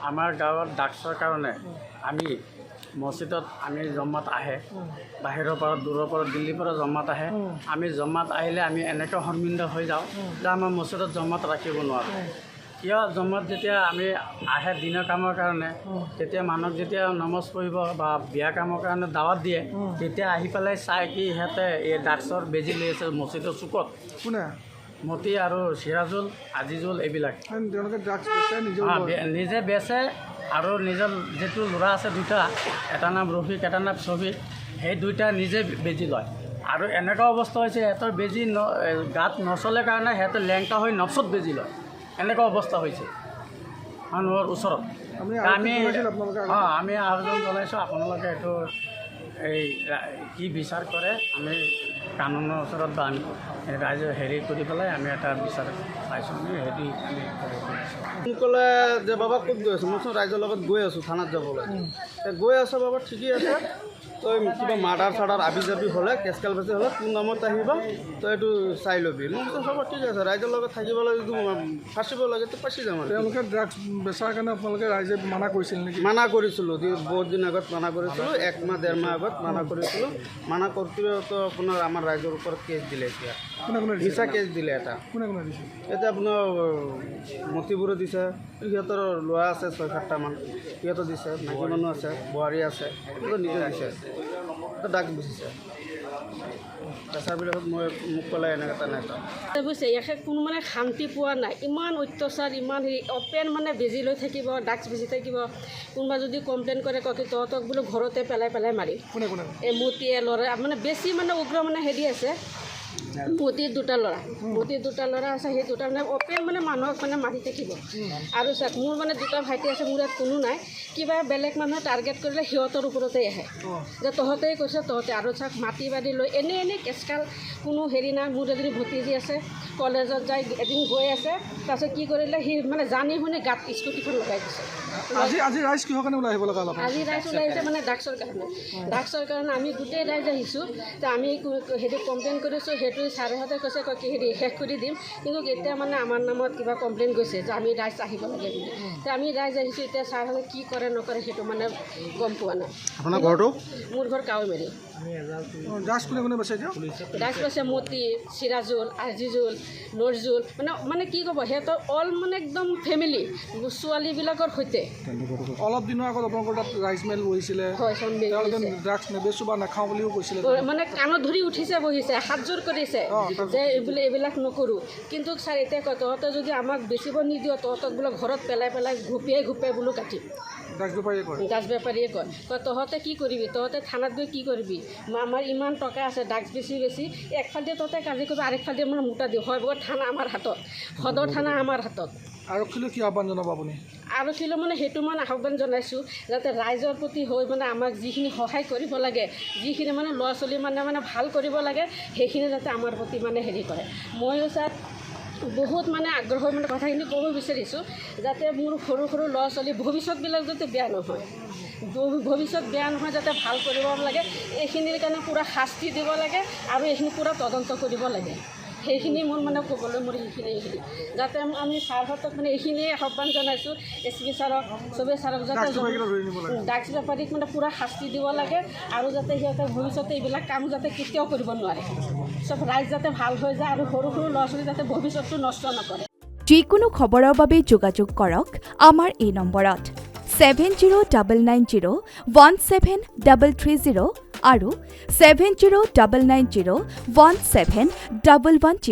আমাৰ গাঁৱত ড্ৰাগছৰ কাৰণে আমি মছজিদত আমি জমাত আহে বাহিৰৰ পৰা দূৰৰ পৰা দিল্লীৰ পৰা জমাত আহে আমি জমাত আহিলে আমি এনেকৈ শৰ্মিন্দা হৈ যাওঁ যে আমাৰ মছজিদত জমাত ৰাখিব নোৱাৰোঁ কিয় জমাত যেতিয়া আমি আহে দিনৰ কামৰ কাৰণে তেতিয়া মানুহক যেতিয়া নমাজ পঢ়িব বা বিয়া কামৰ কাৰণে দাৱাত দিয়ে তেতিয়া আহি পেলাই চাই কি সিহঁতে এই ড্ৰাগছৰ বেজি লৈ আছে মছজিদৰ চুকত কোনে মতি আৰু চিৰাজুল আজিজুল এইবিলাক তেওঁলোকে ড্ৰাগছ বেচে নিজে বেচে আৰু নিজৰ যিটো ল'ৰা আছে দুটা এটা নাম ৰফিক এটা নাম ছবিক সেই দুইটা নিজে বেজি লয় আৰু এনেকুৱা অৱস্থা হৈছে সিহঁতৰ বেজি গাত নচলে কাৰণে সিহঁতে লেংটা হৈ নফচত বেজি লয় এনেকুৱা অৱস্থা হৈছে মানুহৰ ওচৰত আমি আবেদন জনাইছোঁ আপোনালোকে এইটো এই কি বিচাৰ কৰে আমি কানুনৰ ওচৰত বা আমি ৰাইজে হেৰি কৰি পেলাই আমি এটা বিচাৰ পাইছোঁ আমি হেৰি আমি মোক ক'লে যে বাবা ক'ত গৈ আছোঁ মই ৰাইজৰ লগত গৈ আছোঁ থানাত যাবলৈ গৈ আছোঁ বাবা ঠিকেই আছে তই কিবা মাৰ্ডাৰ চাৰ্ডাৰ আবি যাবি হ'লে কেছ কালবাচি হ'লে তোৰ নামত আহিবা তই এইটো চাই ল'বি মোক হ'ব ঠিক আছে ৰাইজৰ লগত থাকিব লাগে ফাঁচিব লাগে তো ফাঁচি যাম আৰু তেওঁলোকে ড্ৰাগছ বেচাৰ কাৰণে আপোনালোকে ৰাইজে মানা কৰিছিল নেকি মানা কৰিছিলোঁ বহুত দিন আগত মানা কৰিছিলোঁ 1 মাহ 1.5 মাহ আগত মানা কৰিছিলোঁ মানা কৰোঁতেতো আপোনাৰ আমাৰ ৰাইজৰ ওপৰত কেছ দিলে এতিয়া কোনে কোনে দিছে ভিছা কেছ দিলে এটা কোনে কোনে দিছে এতিয়া আপোনাৰ মতিবোৰে দিছে সিহঁতৰ ল'ৰা আছে 6-7টা মান সিহঁতৰ দিছে মাইকী মানুহ আছে বোৱাৰী আছে সিহঁতৰ নিজে দিছে ডাক বুজিছে পেচাৰবিলাকত মই মোক ক'লে এনেকৈ এটা নেতা বুজিছে ইয়াকে কোনো মানে শান্তি পোৱা নাই ইমান অত্যাচাৰ ইমান হেৰি অপেন মানে বেজি লৈ থাকিব ড্ৰাগছ বেজি থাকিব কোনোবা যদি কমপ্লেইন কৰে কয় তহঁতক বোলো ঘৰতে পেলাই মাৰি কোনে কোনে এই মতিয়ে ল'ৰা মানে বেছি মানে উগ্ৰ মানে হেৰি আছে মতিৰ দুটা ল'ৰা আছে সেই দুটা মানে অপেন মানে মানুহক মানে মাৰি থাকিব আৰু চাওক মোৰ মানে দুটা ভাইটি আছে মোৰ ইয়াত কোনো নাই কিবা বেলেগ মানুহে টাৰ্গেট কৰিলে সিহঁতৰ ওপৰতেই আহে যে তহঁতেই কৈছে তহঁতে আৰু চাওক মাটি বাৰী লৈ এনেই কেচকাল কোনো হেৰি নাই মোৰ এজনী ভতিজী আছে কলেজত যাই এদিন গৈ আছে তাৰপিছত কি কৰিলে সি মানে জানি শুনি গাত স্কুটিখন লগাই দিছে আজি ৰাইজ কিহৰ কাৰণে ওলাই আহিব লগা হ'ল আজি ৰাইজ ওলাই আহিছে মানে ড্ৰাগছৰ কাৰণে আমি গোটেই ৰাইজ আহিছোঁ তো আমি সেইটো কমপ্লেইন কৰিছোঁ সেইটো ছাৰেহঁতে কৈছে কি হেৰি শেষ কৰি দিম কিন্তু এতিয়া মানে আমাৰ নামত কিবা কমপ্লেইন গৈছে যে আমি ৰাইজ আহিব লাগে বুলি তো আমি ৰাইজ আহিছোঁ এতিয়া ছাৰহঁতে কি কৰে নকৰে সেইটো মানে গম পোৱা নাই আপোনাৰ ঘৰটো মোৰ ঘৰ কাৱৈমাৰী ড্ৰাগছ কোনে কোনে বেচে এতিয়া ড্ৰাগছ পাইছে মতি চিৰাজুল আজিজুল নজৰুল মানে কি ক'ব সিহঁতৰ অল মানে একদম ফেমিলি ছোৱালীবিলাকৰ সৈতে অলপ দিনৰ আগত আপোনালোকৰ তাত ৰাইজ মেল বহিছিলে হয় সন্দেহ তেওঁলোকে ড্ৰাগছ নেবেচোঁ বা নাখাওঁ বুলিও কৈছিলে মানে কাণত ধৰি উঠিছে বহিছে হাতযোৰ কৰিছে যে এইবিলাক নকৰোঁ কিন্তু ছাৰ এতিয়া কয় তহঁতে যদি আমাক বেচিব নিদিওঁ তহঁতক বোলে ঘৰত পেলাই ঘূপিয়াই বোলো কাটিম ড্ৰাগছ বেপাৰীয়ে কয় ড্ৰাগছ বেপাৰীয়ে কয় তহঁতে কি কৰিবি তহঁতে থানাত গৈ কি কৰিবি আমাৰ ইমান টকা আছে ড্ৰাগছ বেছি একফালে তহঁতে কাজি কৰিবি আৰেকফালে মানে মোটা দিওঁ হয় থানা আমাৰ হাতত সদৰ থানা আমাৰ হাতত আৰক্ষীলৈ কি আহ্বান জনাব আপুনি আৰক্ষীলৈ মানে সেইটো মানে আহ্বান জনাইছোঁ যাতে ৰাইজৰ প্ৰতি হৈ মানে আমাক যিখিনি সহায় কৰিব লাগে যিখিনি মানে ল'ৰা ছোৱালী মানে ভাল কৰিব লাগে সেইখিনি যাতে আমাৰ প্ৰতি মানে হেৰি কৰে ময়ো ছাৰ বহুত মানে আগ্ৰহ মানে কথাখিনি ক'ব বিচাৰিছোঁ যাতে মোৰ সৰু ল'ৰা ছোৱালী ভৱিষ্যতবিলাক যাতে বেয়া নহয় যাতে ভাল কৰিব লাগে এইখিনিৰ কাৰণে পূৰা শাস্তি দিব লাগে আৰু এইখিনি পূৰা তদন্ত কৰিব লাগে সেইখিনি মোৰ মানে ক'বলৈ মোৰ সেইখিনি যাতে আমি ছাৰহঁতক মানে এইখিনিয়ে আহ্বান জনাইছোঁ SP ছাৰক চবেই ছাৰক যাতে ড্ৰাগছ বেপাৰীক মানে পূৰা শাস্তি দিব লাগে আৰু যাতে সিহঁতে ভৱিষ্যতে এইবিলাক কাম যাতে কেতিয়াও কৰিব নোৱাৰে চব ৰাইজ যাতে ভাল হৈ যায় আৰু সৰু ল'ৰা ছোৱালী যাতে ভৱিষ্যতটো নষ্ট নকৰে যিকোনো খবৰৰ বাবে যোগাযোগ কৰক আমাৰ এই নম্বৰত 7099017330 আৰু 7099017110